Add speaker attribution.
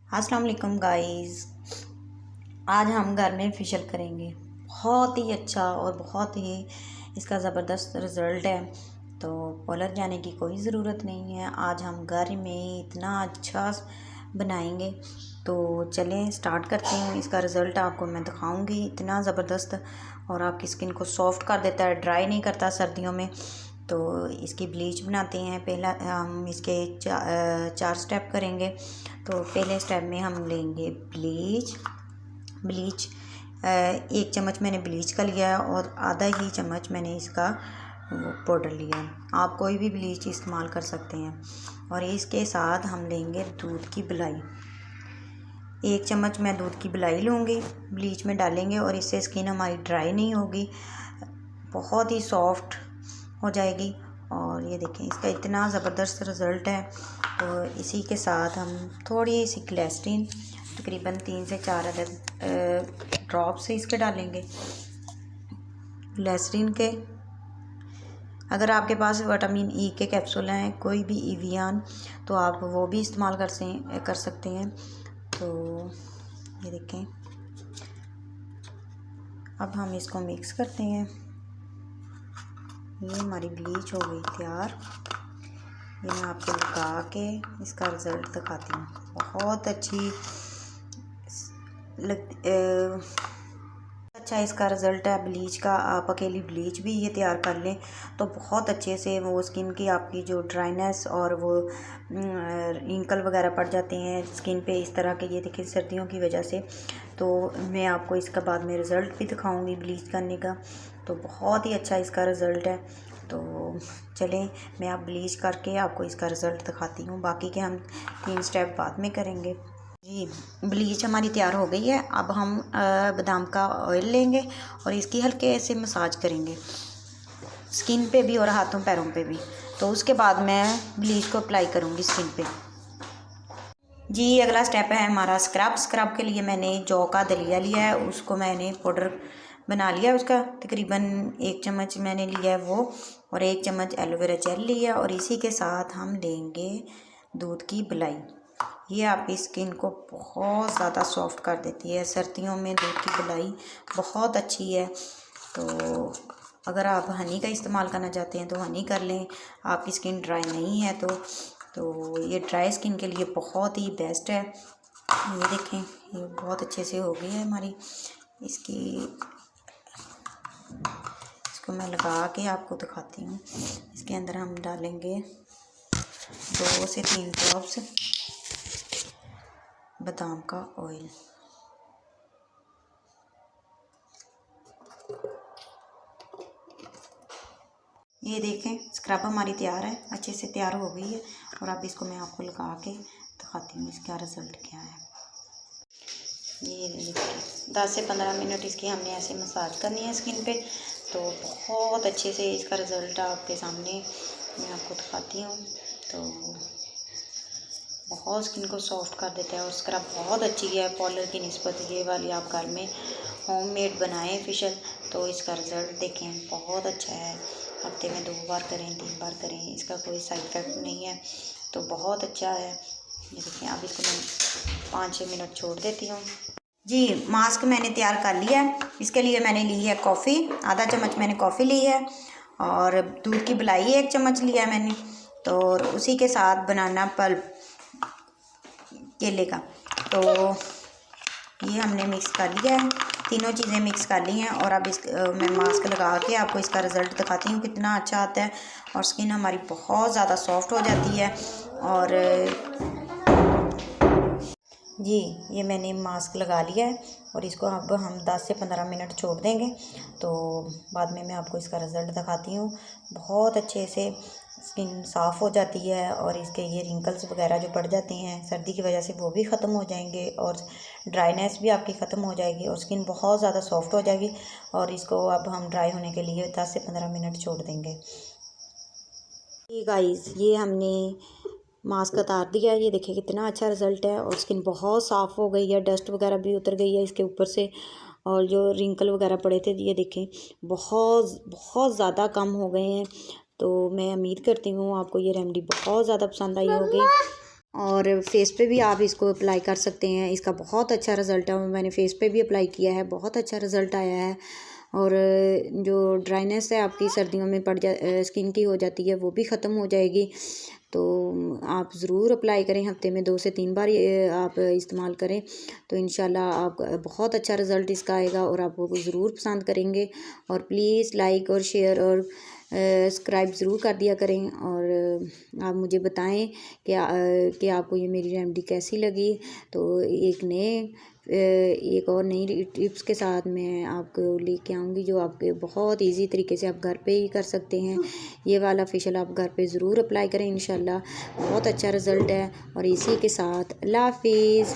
Speaker 1: अस्सलाम वालेकुम गाइस। आज हम घर में फेशियल करेंगे। बहुत ही अच्छा और बहुत ही इसका ज़बरदस्त रिज़ल्ट है। तो पार्लर जाने की कोई ज़रूरत नहीं है। आज हम घर में इतना अच्छा बनाएंगे। तो चलें स्टार्ट करते हैं। इसका रिज़ल्ट आपको मैं दिखाऊंगी। इतना ज़बरदस्त और आपकी स्किन को सॉफ्ट कर देता है, ड्राई नहीं करता सर्दियों में। तो इसकी ब्लीच बनाते हैं। पहला हम इसके चार स्टेप करेंगे। तो पहले स्टेप में हम लेंगे ब्लीच। एक चम्मच मैंने ब्लीच का लिया है और आधा ही चम्मच मैंने इसका वो पाउडर लिया है। आप कोई भी ब्लीच इस्तेमाल कर सकते हैं। और इसके साथ हम लेंगे दूध की मलाई। एक चम्मच मैं दूध की मलाई लूँगी, ब्लीच में डालेंगे और इससे स्किन हमारी ड्राई नहीं होगी, बहुत ही सॉफ्ट हो जाएगी। और ये देखें इसका इतना ज़बरदस्त रिज़ल्ट है। तो इसी के साथ हम थोड़ी सी ग्लिसरीन, तकरीबन 3 से 4 अदद ड्रॉप से इसके डालेंगे ग्लिसरीन के। अगर आपके पास विटामिन ई के कैप्सूल हैं, कोई भी इवियान, तो आप वो भी इस्तेमाल कर सकते हैं। तो ये देखें, अब हम इसको मिक्स करते हैं। ये हमारी ब्लीच हो गई तैयार। ये मैं आपको लगा के इसका रिज़ल्ट दिखाती हूँ। बहुत अच्छा इसका रिज़ल्ट है ब्लीच का। आप अकेली ब्लीच भी ये तैयार कर लें तो बहुत अच्छे से वो स्किन की आपकी जो ड्राइनेस और वो रिंकल वगैरह पड़ जाते हैं स्किन पे इस तरह के, ये देखिए सर्दियों की वजह से। तो मैं आपको इसका बाद में रिज़ल्ट भी दिखाऊंगी ब्लीच करने का। तो बहुत ही अच्छा इसका रिज़ल्ट है। तो चलें मैं आप ब्लीच करके आपको इसका रिज़ल्ट दिखाती हूँ। बाकी के हम 3 स्टेप बाद में करेंगे। जी, ब्लीच हमारी तैयार हो गई है। अब हम बादाम का ऑयल लेंगे और इसकी हल्के से मसाज करेंगे स्किन पे भी और हाथों पैरों पे भी। तो उसके बाद मैं ब्लीच को अप्लाई करूँगी स्किन पे। जी, अगला स्टेप है हमारा स्क्रब के लिए मैंने जौ का दलिया लिया है, उसको मैंने पाउडर बना लिया। उसका तकरीबन 1 चम्मच मैंने लिया है वो, और 1 चम्मच एलोवेरा जेल लिया। और इसी के साथ हम लेंगे दूध की मलाई। ये आपकी स्किन को बहुत ज़्यादा सॉफ्ट कर देती है। सर्दियों में दूध की मलाई बहुत अच्छी है। तो अगर आप हनी का इस्तेमाल करना चाहते हैं तो हनी कर लें। आपकी स्किन ड्राई नहीं है तो ये ड्राई स्किन के लिए बहुत ही बेस्ट है। ये देखें, ये बहुत अच्छे से हो गई है हमारी। इसको मैं लगा के आपको दिखाती हूँ। इसके अंदर हम डालेंगे 2 से 3 ड्रॉप्स बादाम का ऑयल। ये देखें स्क्रब हमारी तैयार है, अच्छे से तैयार हो गई है। और अब इसको मैं आपको लगा के दिखाती हूँ इसका रिज़ल्ट क्या है। ये देखिए 10 से 15 मिनट इसकी हमने ऐसे मसाज करनी है स्किन पे। तो बहुत अच्छे से इसका रिज़ल्ट आपके सामने मैं आपको दिखाती हूँ। तो बहुत स्किन को सॉफ्ट कर देता है और स्क्रब बहुत अच्छी है पार्लर की निस्बत। ये वाली आप घर में होममेड बनाएं फेशियल तो इसका रिज़ल्ट देखें बहुत अच्छा है। हफ्ते में 2 बार करें, 3 बार करें, इसका कोई साइड इफ़ेक्ट नहीं है। तो बहुत अच्छा है। ये देखें, अब इसको मैं 5-6 मिनट छोड़ देती हूँ। जी, मास्क मैंने तैयार कर लिया है। इसके लिए मैंने ली है कॉफ़ी, आधा चम्मच मैंने कॉफ़ी ली है। और दूध की मलाई 1 चम्मच लिया है मैंने। तो उसी के साथ बनाना पल्प केले का, तो ये हमने मिक्स कर लिया है। तीनों चीज़ें मिक्स कर ली हैं। और अब मैं मास्क लगा के आपको इसका रिज़ल्ट दिखाती हूँ कितना अच्छा आता है। और स्किन हमारी बहुत ज़्यादा सॉफ्ट हो जाती है। और जी, ये मैंने मास्क लगा लिया है और इसको अब हम 10 से 15 मिनट छोड़ देंगे। तो बाद में मैं आपको इसका रिज़ल्ट दिखाती हूँ। बहुत अच्छे से स्किन साफ़ हो जाती है और इसके ये रिंकल्स वगैरह जो पड़ जाते हैं सर्दी की वजह से वो भी ख़त्म हो जाएंगे और ड्राइनेस भी आपकी ख़त्म हो जाएगी और स्किन बहुत ज़्यादा सॉफ्ट हो जाएगी। और इसको अब हम ड्राई होने के लिए 10 से 15 मिनट छोड़ देंगे। ये गाइस, ये हमने मास्क उतार दिया। ये देखिए कितना अच्छा रिज़ल्ट है और स्किन बहुत साफ़ हो गई है, डस्ट वगैरह भी उतर गई है इसके ऊपर से। और जो रिंकल वगैरह पड़े थे ये देखें बहुत बहुत ज़्यादा कम हो गए हैं। तो मैं उम्मीद करती हूँ आपको ये रेमेडी बहुत ज़्यादा पसंद आई होगी। और फेस पे भी आप इसको अप्लाई कर सकते हैं। इसका बहुत अच्छा रिज़ल्ट है, मैंने फेस पे भी अप्लाई किया है, बहुत अच्छा रिज़ल्ट आया है। और जो ड्राइनेस है आपकी सर्दियों में स्किन की हो जाती है, वो भी ख़त्म हो जाएगी। तो आप ज़रूर अप्लाई करें, हफ्ते में 2 से 3 बार ये आप इस्तेमाल करें, तो इंशाल्लाह आप बहुत अच्छा रिज़ल्ट इसका आएगा और आप वो ज़रूर पसंद करेंगे। और प्लीज़ लाइक और शेयर और सब्सक्राइब ज़रूर कर दिया करें। और आप मुझे बताएं कि आपको ये मेरी रेमेडी कैसी लगी। तो एक और नई टिप्स के साथ मैं आपको लेके आऊँगी, जो आपके बहुत इजी तरीके से आप घर पे ही कर सकते हैं। ये वाला फेशियल आप घर पे ज़रूर अप्लाई करें, इंशाल्लाह बहुत अच्छा रिज़ल्ट है। और इसी के साथ अल्लाह हाफिज़।